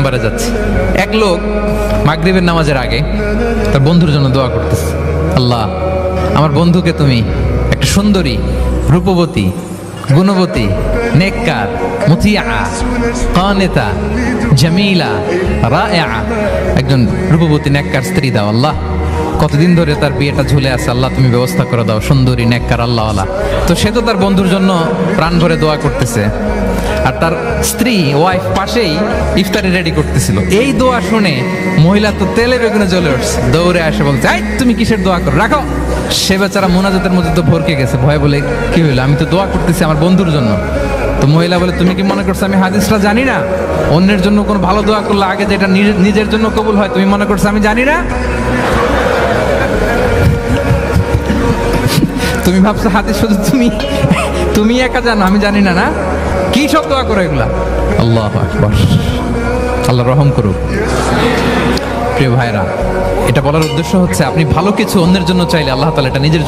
নাম্বারে যাচ্ছি। এক লোক মাগরিবের নামাজের আগে তার বন্ধুর জন্য দোয়া করতেছে, আল্লাহ আমার বন্ধুকে তুমি একটা সুন্দরী, রূপবতী, গুণবতী, নেককার, মুতিয়া, কানেতা, জামিলা, রায়া, একজন রূপবতী নেককার স্ত্রী দাও আল্লাহ। কতদিন ধরে তার বিয়েটা ঝুলে আছে, আল্লাহ তুমি ব্যবস্থা করে দাও, সুন্দরী, নেককার, আল্লাহওয়ালা। তো সে তো তার বন্ধুর জন্য প্রাণ ভরে দোয়া করতেছে, আর তার স্ত্রী ওয়াইফ পাশেই ইফতারি রেডি করতেছিল। এই দোয়া শুনে মহিলা তো তেলে বেগুনে জ্বলে উঠছে, দৌড়ে আসে বলছে, এই তুমি কিসের দোয়া করো, রাখো। সে বেচারা মোনাজাতের মধ্যে তো ভরকে গেছে, ভয় বলে কি হইলো, আমি তো দোয়া করতেছি আমার বন্ধুর জন্য। তো মহিলা বলে, তুমি কি মনে করছো আমি হাদিসটা জানি না? অন্যের জন্য কোনো ভালো দোয়া করলে আগে যেটা নিজের জন্য কবুল হয়, তুমি মনে করছো আমি জানি না? তুমি ভাবছো হাদিস শুধু তুমি একা জানো, আমি জানি না? না, কি সব দোয়া করো এগুলা? আল্লাহু আকবার, আল্লাহ রহম করুক। প্রিয় ভাইরা, এটা বলার উদ্দেশ্য হচ্ছে আপনি ভালো কিছু অন্যের জন্য চাইলে আল্লাহ তাআলা এটা নিজের